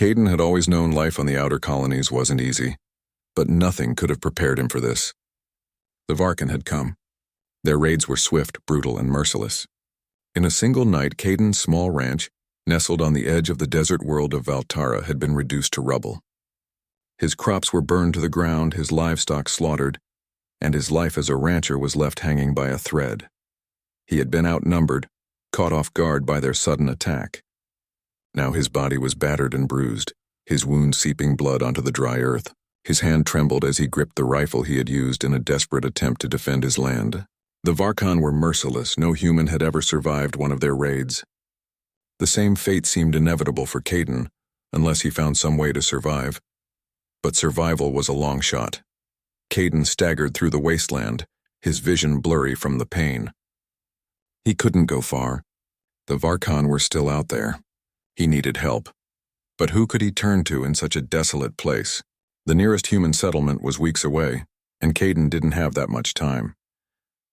Caden had always known life on the outer colonies wasn't easy, but nothing could have prepared him for this. The Varkan had come. Their raids were swift, brutal, and merciless. In a single night, Caden's small ranch, nestled on the edge of the desert world of Valtara, had been reduced to rubble. His crops were burned to the ground, his livestock slaughtered, and his life as a rancher was left hanging by a thread. He had been outnumbered, caught off guard by their sudden attack. Now his body was battered and bruised, his wounds seeping blood onto the dry earth. His hand trembled as he gripped the rifle he had used in a desperate attempt to defend his land. The Varkan were merciless. No human had ever survived one of their raids. The same fate seemed inevitable for Caden, unless he found some way to survive. But survival was a long shot. Caden staggered through the wasteland, his vision blurry from the pain. He couldn't go far. The Varkan were still out there. He needed help. But who could he turn to in such a desolate place? The nearest human settlement was weeks away, and Caden didn't have that much time.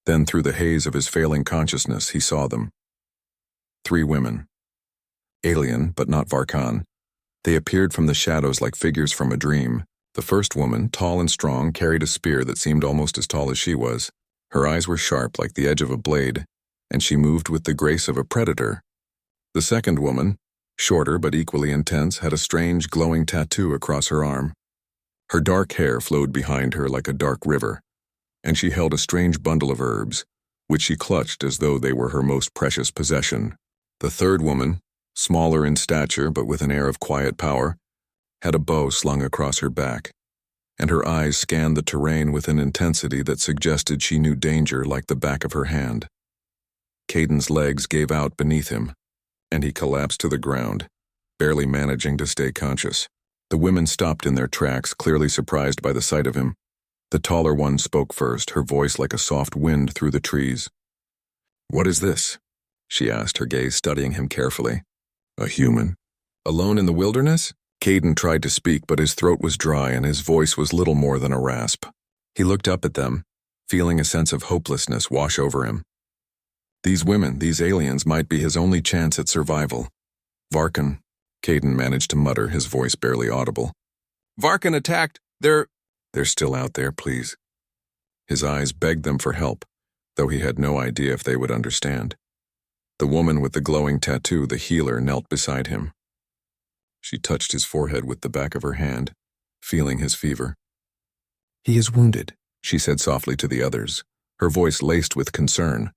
Then through the haze of his failing consciousness, he saw them. 3 women. Alien, but not Varkan. They appeared from the shadows like figures from a dream. The first woman, tall and strong, carried a spear that seemed almost as tall as she was. Her eyes were sharp like the edge of a blade, and she moved with the grace of a predator. The second woman, shorter but equally intense, had a strange glowing tattoo across her arm. Her dark hair flowed behind her like a dark river, and she held a strange bundle of herbs, which she clutched as though they were her most precious possession. The third woman, smaller in stature but with an air of quiet power, had a bow slung across her back, and her eyes scanned the terrain with an intensity that suggested she knew danger like the back of her hand. Caden's legs gave out beneath him, and he collapsed to the ground, barely managing to stay conscious. The women stopped in their tracks, clearly surprised by the sight of him. The taller one spoke first, her voice like a soft wind through the trees. "What is this?" she asked, her gaze studying him carefully. "A human. Alone in the wilderness?" Caden tried to speak, but his throat was dry and his voice was little more than a rasp. He looked up at them, feeling a sense of hopelessness wash over him. These women, these aliens, might be his only chance at survival. "Varkan," Caden managed to mutter, his voice barely audible. "Varkan attacked. They're still out there, please." His eyes begged them for help, though he had no idea if they would understand. The woman with the glowing tattoo, the healer, knelt beside him. She touched his forehead with the back of her hand, feeling his fever. "He is wounded," she said softly to the others, her voice laced with concern.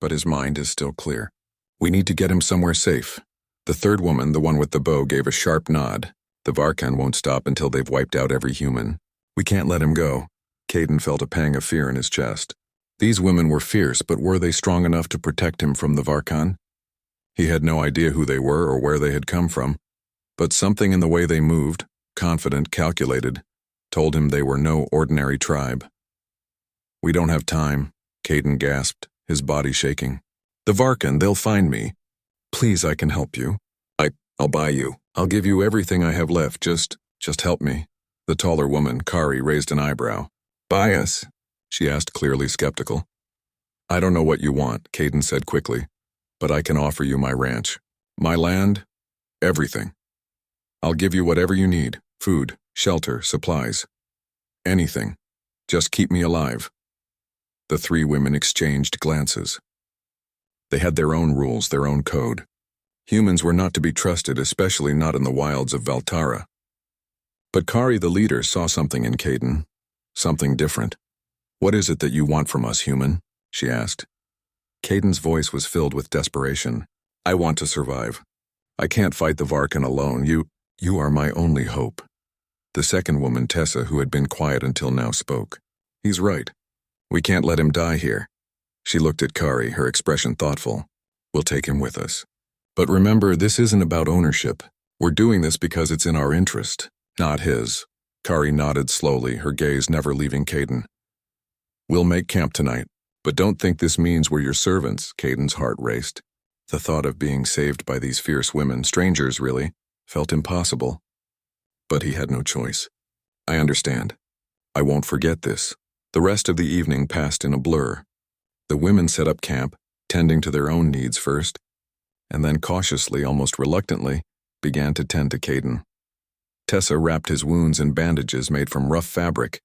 "But his mind is still clear. We need to get him somewhere safe." The third woman, the one with the bow, gave a sharp nod. "The Varkan won't stop until they've wiped out every human. We can't let him go." Caden felt a pang of fear in his chest. These women were fierce, but were they strong enough to protect him from the Varkan? He had no idea who they were or where they had come from, but something in the way they moved, confident, calculated, told him they were no ordinary tribe. "We don't have time," Caden gasped, his body shaking. "The Varkan, they'll find me. Please, I can help you. I'll buy you. I'll give you everything I have left. Just help me." The taller woman, Kari, raised an eyebrow. "Buy us?" she asked, clearly skeptical. "I don't know what you want," Caden said quickly, "but I can offer you my ranch, my land, everything. I'll give you whatever you need, food, shelter, supplies. Anything. Just keep me alive." The 3 women exchanged glances. They had their own rules, their own code. Humans were not to be trusted, especially not in the wilds of Valtara. But Kari, the leader, saw something in Caden. Something different. "What is it that you want from us, human?" she asked. Caden's voice was filled with desperation. "I want to survive. I can't fight the Varkan alone. You are my only hope." The second woman, Tessa, who had been quiet until now, spoke. "He's right. We can't let him die here." She looked at Kari, her expression thoughtful. "We'll take him with us. But remember, this isn't about ownership. We're doing this because it's in our interest, not his." Kari nodded slowly, her gaze never leaving Caden. "We'll make camp tonight, but don't think this means we're your servants." Caden's heart raced. The thought of being saved by these fierce women, strangers really, felt impossible. But he had no choice. "I understand. I won't forget this." The rest of the evening passed in a blur. The women set up camp, tending to their own needs first, and then cautiously, almost reluctantly, began to tend to Caden. Tessa wrapped his wounds in bandages made from rough fabric,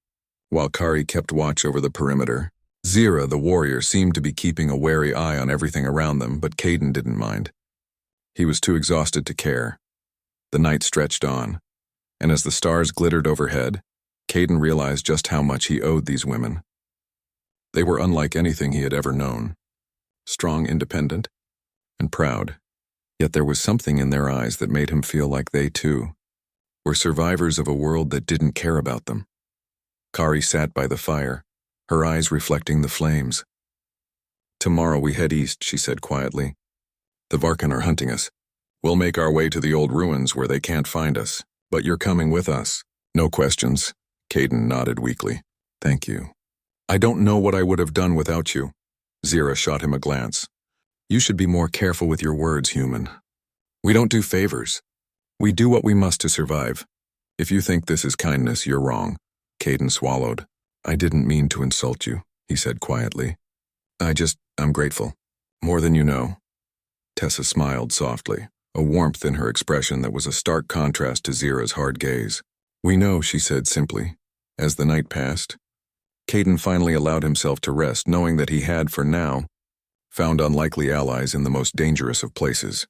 while Kari kept watch over the perimeter. Zira, the warrior, seemed to be keeping a wary eye on everything around them, but Caden didn't mind. He was too exhausted to care. The night stretched on, and as the stars glittered overhead, Caden realized just how much he owed these women. They were unlike anything he had ever known. Strong, independent, and proud. Yet there was something in their eyes that made him feel like they, too, were survivors of a world that didn't care about them. Kari sat by the fire, her eyes reflecting the flames. "Tomorrow we head east," she said quietly. "The Varkan are hunting us. We'll make our way to the old ruins where they can't find us, but you're coming with us." "No questions." Caden nodded weakly. "Thank you." "I don't know what I would have done without you." Zira shot him a glance. "You should be more careful with your words, human. We don't do favors. We do what we must to survive. If you think this is kindness, you're wrong." Caden swallowed. "I didn't mean to insult you," he said quietly. I'm grateful. More than you know." Tessa smiled softly, a warmth in her expression that was a stark contrast to Zira's hard gaze. "We know," she said simply. As the night passed, Caden finally allowed himself to rest, knowing that he had, for now, found unlikely allies in the most dangerous of places.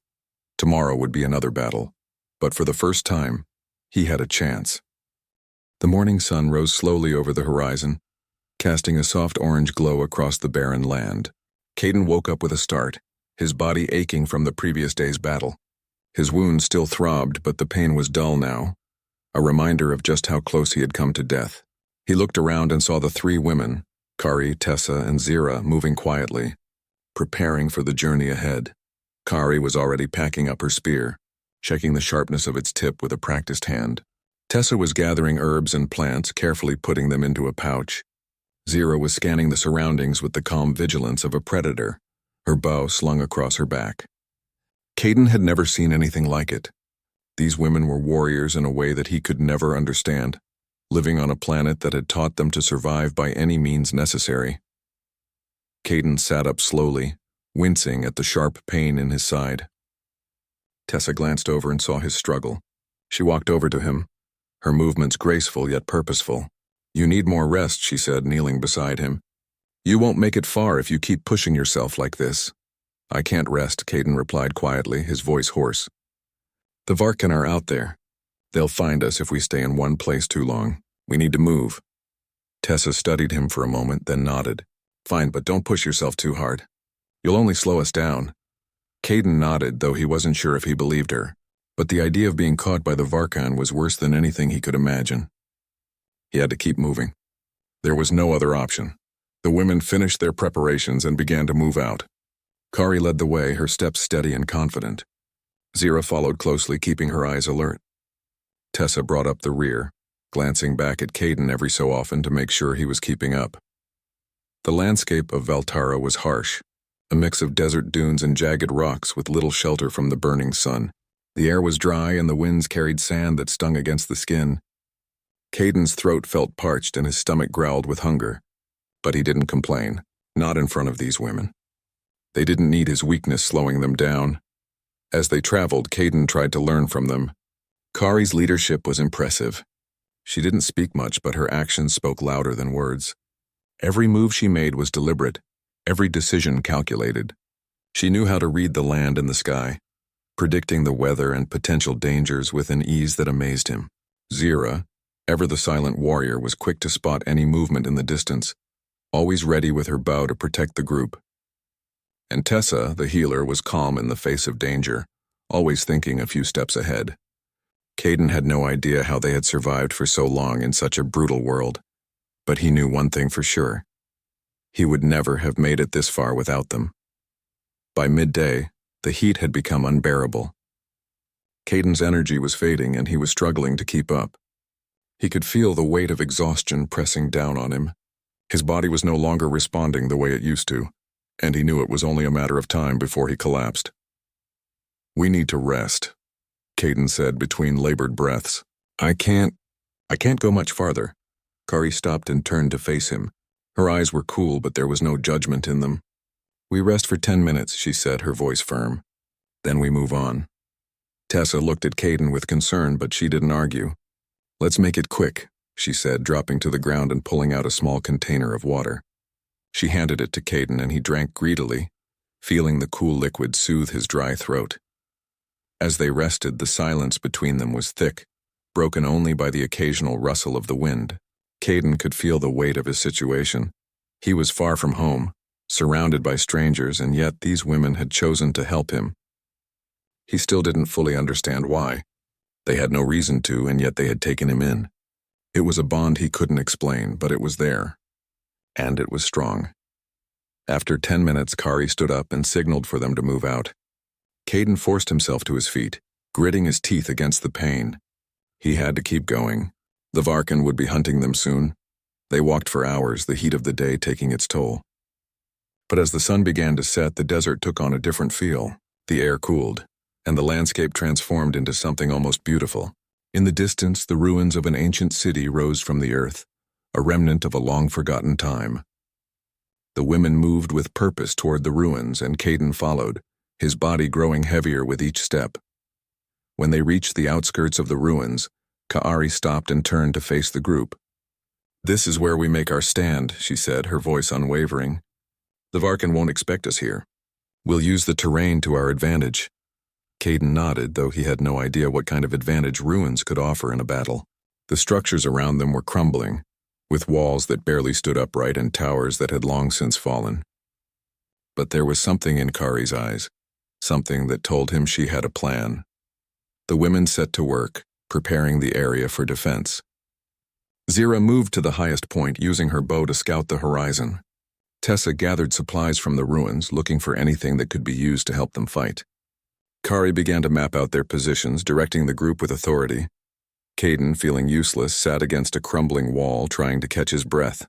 Tomorrow would be another battle, but for the first time, he had a chance. The morning sun rose slowly over the horizon, casting a soft orange glow across the barren land. Caden woke up with a start, his body aching from the previous day's battle. His wound still throbbed, but the pain was dull now, a reminder of just how close he had come to death. He looked around and saw the three women, Kari, Tessa, and Zira, moving quietly, preparing for the journey ahead. Kari was already packing up her spear, checking the sharpness of its tip with a practiced hand. Tessa was gathering herbs and plants, carefully putting them into a pouch. Zira was scanning the surroundings with the calm vigilance of a predator, her bow slung across her back. Caden had never seen anything like it. These women were warriors in a way that he could never understand, living on a planet that had taught them to survive by any means necessary. Caden sat up slowly, wincing at the sharp pain in his side. Tessa glanced over and saw his struggle. She walked over to him, her movements graceful yet purposeful. "You need more rest," she said, kneeling beside him. "You won't make it far if you keep pushing yourself like this." "I can't rest," Caden replied quietly, his voice hoarse. "The Varkan are out there. They'll find us if we stay in one place too long. We need to move." Tessa studied him for a moment, then nodded. "Fine, but don't push yourself too hard. You'll only slow us down." Caden nodded, though he wasn't sure if he believed her. But the idea of being caught by the Varkan was worse than anything he could imagine. He had to keep moving. There was no other option. The women finished their preparations and began to move out. Kari led the way, her steps steady and confident. Zira followed closely, keeping her eyes alert. Tessa brought up the rear, glancing back at Caden every so often to make sure he was keeping up. The landscape of Valtara was harsh, a mix of desert dunes and jagged rocks with little shelter from the burning sun. The air was dry and the winds carried sand that stung against the skin. Caden's throat felt parched and his stomach growled with hunger. But he didn't complain, not in front of these women. They didn't need his weakness slowing them down. As they traveled, Caden tried to learn from them. Kari's leadership was impressive. She didn't speak much, but her actions spoke louder than words. Every move she made was deliberate, every decision calculated. She knew how to read the land and the sky, predicting the weather and potential dangers with an ease that amazed him. Zira, ever the silent warrior, was quick to spot any movement in the distance, always ready with her bow to protect the group. And Tessa, the healer, was calm in the face of danger, always thinking a few steps ahead. Caden had no idea how they had survived for so long in such a brutal world, but he knew one thing for sure. He would never have made it this far without them. By midday, the heat had become unbearable. Caden's energy was fading and he was struggling to keep up. He could feel the weight of exhaustion pressing down on him. His body was no longer responding the way it used to, and he knew it was only a matter of time before he collapsed. "We need to rest," Caden said between labored breaths. I can't go much farther." Kari stopped and turned to face him. Her eyes were cool, but there was no judgment in them. "We rest for 10 minutes, she said, her voice firm. "Then we move on." Tessa looked at Caden with concern, but she didn't argue. "Let's make it quick," she said, dropping to the ground and pulling out a small container of water. She handed it to Caden and he drank greedily, feeling the cool liquid soothe his dry throat. As they rested, the silence between them was thick, broken only by the occasional rustle of the wind. Caden could feel the weight of his situation. He was far from home, surrounded by strangers, and yet these women had chosen to help him. He still didn't fully understand why. They had no reason to, and yet they had taken him in. It was a bond he couldn't explain, but it was there. And it was strong. After 10 minutes, Kari stood up and signaled for them to move out. Caden forced himself to his feet, gritting his teeth against the pain. He had to keep going. The Varkan would be hunting them soon. They walked for hours, the heat of the day taking its toll. But as the sun began to set, the desert took on a different feel. The air cooled, and the landscape transformed into something almost beautiful. In the distance, the ruins of an ancient city rose from the earth, a remnant of a long-forgotten time. The women moved with purpose toward the ruins, and Caden followed, his body growing heavier with each step. When they reached the outskirts of the ruins, Kari stopped and turned to face the group. "This is where we make our stand," she said, her voice unwavering. "The Varkan won't expect us here. We'll use the terrain to our advantage." Caden nodded, though he had no idea what kind of advantage ruins could offer in a battle. The structures around them were crumbling, with walls that barely stood upright and towers that had long since fallen. But there was something in Kari's eyes, something that told him she had a plan. The women set to work, preparing the area for defense. Zira moved to the highest point, using her bow to scout the horizon. Tessa gathered supplies from the ruins, looking for anything that could be used to help them fight. Kari began to map out their positions, directing the group with authority. Caden, feeling useless, sat against a crumbling wall, trying to catch his breath.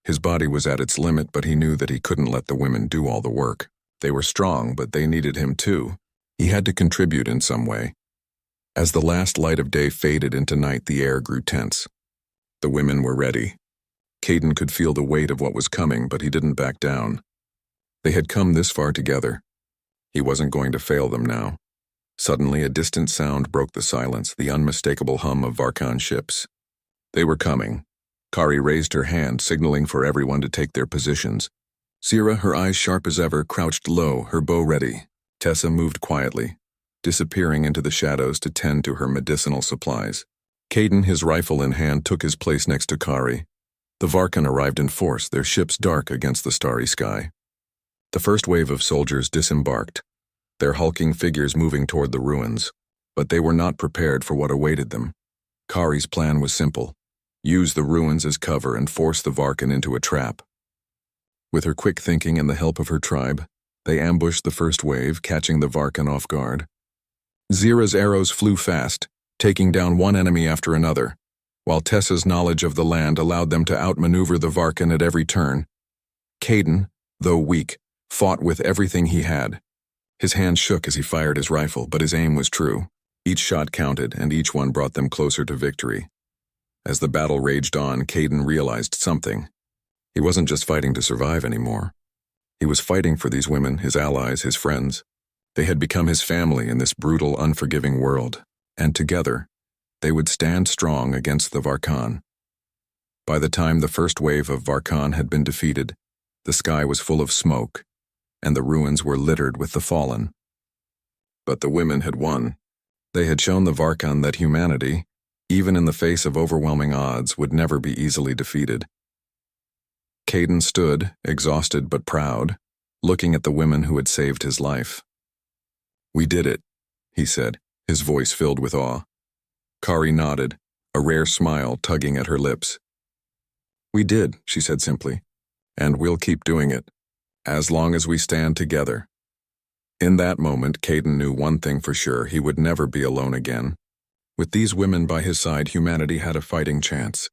His body was at its limit, but he knew that he couldn't let the women do all the work. They were strong, but they needed him too. He had to contribute in some way. As the last light of day faded into night, the air grew tense. The women were ready. Caden could feel the weight of what was coming, but he didn't back down. They had come this far together. He wasn't going to fail them now. Suddenly, a distant sound broke the silence, the unmistakable hum of Varkan ships. They were coming. Kari raised her hand, signaling for everyone to take their positions. Zira, her eyes sharp as ever, crouched low, her bow ready. Tessa moved quietly, disappearing into the shadows to tend to her medicinal supplies. Caden, his rifle in hand, took his place next to Kari. The Varkan arrived in force, their ships dark against the starry sky. The first wave of soldiers disembarked, their hulking figures moving toward the ruins, but they were not prepared for what awaited them. Kari's plan was simple: use the ruins as cover and force the Varkan into a trap. With her quick thinking and the help of her tribe, they ambushed the first wave, catching the Varkan off guard. Zira's arrows flew fast, taking down one enemy after another, while Tessa's knowledge of the land allowed them to outmaneuver the Varkan at every turn. Caden, though weak, fought with everything he had. His hand shook as he fired his rifle, but his aim was true. Each shot counted, and each one brought them closer to victory. As the battle raged on, Caden realized something. He wasn't just fighting to survive anymore. He was fighting for these women, his allies, his friends. They had become his family in this brutal, unforgiving world, and together, they would stand strong against the Varkan. By the time the first wave of Varkan had been defeated, the sky was full of smoke, and the ruins were littered with the fallen. But the women had won. They had shown the Varkan that humanity, even in the face of overwhelming odds, would never be easily defeated. Caden stood, exhausted but proud, looking at the women who had saved his life. "We did it," he said, his voice filled with awe. Kari nodded, a rare smile tugging at her lips. "We did," she said simply, "and we'll keep doing it, as long as we stand together." In that moment, Caden knew one thing for sure: he would never be alone again. With these women by his side, humanity had a fighting chance.